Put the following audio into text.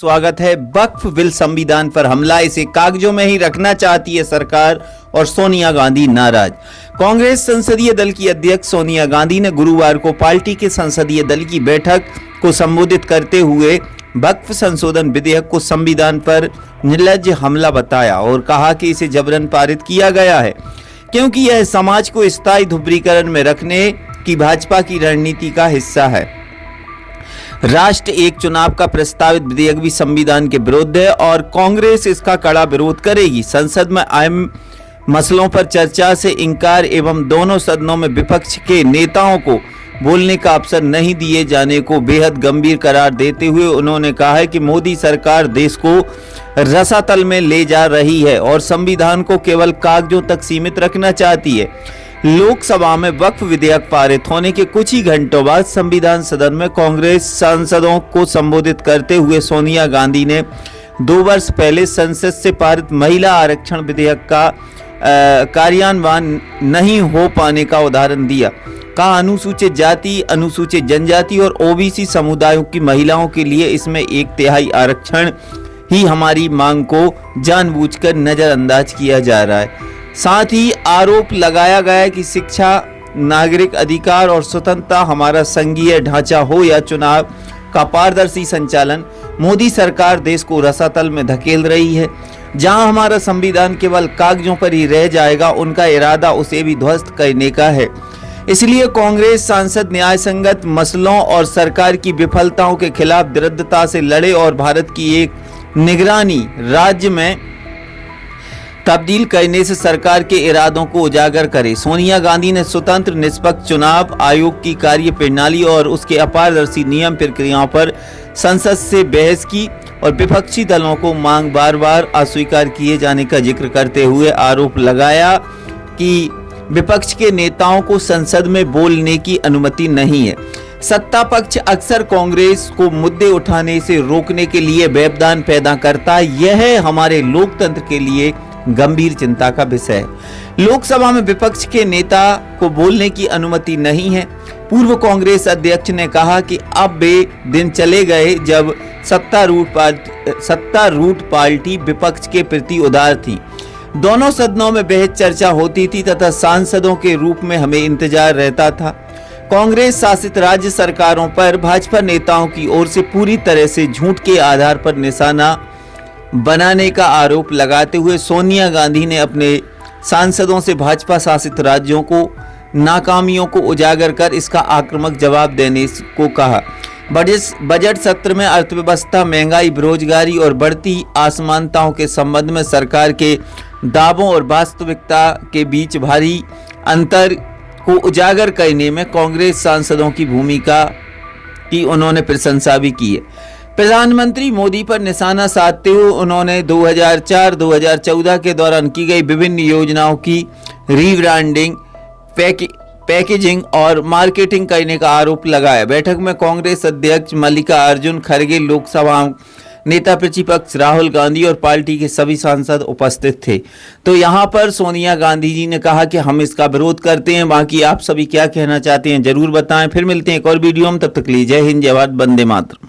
स्वागत है। वक्फ बिल संविधान पर हमला, इसे कागजों में ही रखना चाहती है सरकार और सोनिया गांधी नाराज। कांग्रेस संसदीय दल की अध्यक्ष सोनिया गांधी ने गुरुवार को पार्टी के संसदीय दल की बैठक को संबोधित करते हुए वक्फ संशोधन विधेयक को संविधान पर निर्लज्ज हमला बताया और कहा कि इसे जबरन पारित किया गया है क्योंकि यह समाज को स्थायी ध्रुवीकरण में रखने की भाजपा की रणनीति का हिस्सा है। राष्ट्र एक चुनाव का प्रस्तावित विधेयक भी संविधान के विरुद्ध है और कांग्रेस इसका कड़ा विरोध करेगी। संसद में अहम मसलों पर चर्चा से इंकार एवं दोनों सदनों में विपक्ष के नेताओं को बोलने का अवसर नहीं दिए जाने को बेहद गंभीर करार देते हुए उन्होंने कहा है कि मोदी सरकार देश को रसातल में ले जा रही है और संविधान को केवल कागजों तक सीमित रखना चाहती है। लोकसभा में वक्फ विधेयक पारित होने के कुछ ही घंटों बाद संविधान सदन में कांग्रेस सांसदों को संबोधित करते हुए सोनिया गांधी ने 2 वर्ष पहले संसद से पारित महिला आरक्षण विधेयक का कार्यान्वयन नहीं हो पाने का उदाहरण दिया। कहा, अनुसूचित जाति, अनुसूचित जनजाति और ओबीसी समुदायों की महिलाओं के लिए इसमें 1/3 आरक्षण ही हमारी मांग को जानबूझकर नजरअंदाज किया जा रहा है। साथ ही आरोप लगाया गया कि शिक्षा, नागरिक अधिकार और स्वतंत्रता हमारा संघीय ढांचा हो या चुनाव का पारदर्शी संचालन, मोदी सरकार देश को रसातल में धकेल रही है। जहां हमारा संविधान केवल कागजों पर ही रह जाएगा, उनका इरादा उसे भी ध्वस्त करने का है। इसलिए कांग्रेस सांसद न्याय संगत मसलों और सरकार की विफलताओं के खिलाफ दृढ़ता से लड़े और भारत की एक निगरानी राज्य में तब्दील करने से सरकार के इरादों को उजागर करे। सोनिया गांधी ने स्वतंत्र निष्पक्ष चुनाव आयोग की कार्य प्रणाली और उसके अपारदर्शी नियम प्रक्रियाओं पर संसद से बहस की और विपक्षी दलों को मांग बार बार अस्वीकार किए जाने का जिक्र करते हुए आरोप लगाया कि विपक्ष के नेताओं को संसद में बोलने की अनुमति नहीं है। सत्ता पक्ष अक्सर कांग्रेस को मुद्दे उठाने से रोकने के लिए व्यवधान पैदा करता है। यह हमारे लोकतंत्र के लिए गंभीर चिंता का विषय है। लोकसभा में विपक्ष के नेता को बोलने की अनुमति नहीं है। पूर्व कांग्रेस अध्यक्ष ने कहा कि अब वे दिन चले गए जब सत्तारूढ़ पार्टी विपक्ष के प्रति उदार थी। दोनों सदनों में बहस चर्चा होती थी तथा सांसदों के रूप में हमें इंतजार रहता था। कांग्रेस शासित राज्य सरकारों पर भाजपा नेताओं की ओर से पूरी तरह से झूठ के आधार पर निशाना बनाने का आरोप लगाते हुए सोनिया गांधी ने अपने सांसदों से भाजपा शासित राज्यों को नाकामियों को उजागर कर इसका आक्रामक जवाब देने को कहा। बजट सत्र में अर्थव्यवस्था, महंगाई, बेरोजगारी और बढ़ती असमानताओं के संबंध में सरकार के दावों और वास्तविकता के बीच भारी अंतर को उजागर करने में कांग्रेस सांसदों की भूमिका की उन्होंने प्रशंसा भी की है। प्रधानमंत्री मोदी पर निशाना साधते हुए उन्होंने 2004-2014 के दौरान की गई विभिन्न योजनाओं की रीब्रांडिंग, पैकेजिंग और मार्केटिंग करने का आरोप लगाया। बैठक में कांग्रेस अध्यक्ष मल्लिकार्जुन खड़गे, लोकसभा नेता प्रतिपक्ष राहुल गांधी और पार्टी के सभी सांसद उपस्थित थे। तो यहाँ पर सोनिया गांधी जी ने कहा कि हम इसका विरोध करते हैं। बाकी आप सभी क्या कहना चाहते हैं जरूर बताएं। फिर मिलते हैं एक और वीडियो में, तब तक के लिए जय हिंद, जय भारत, वंदे मातरम।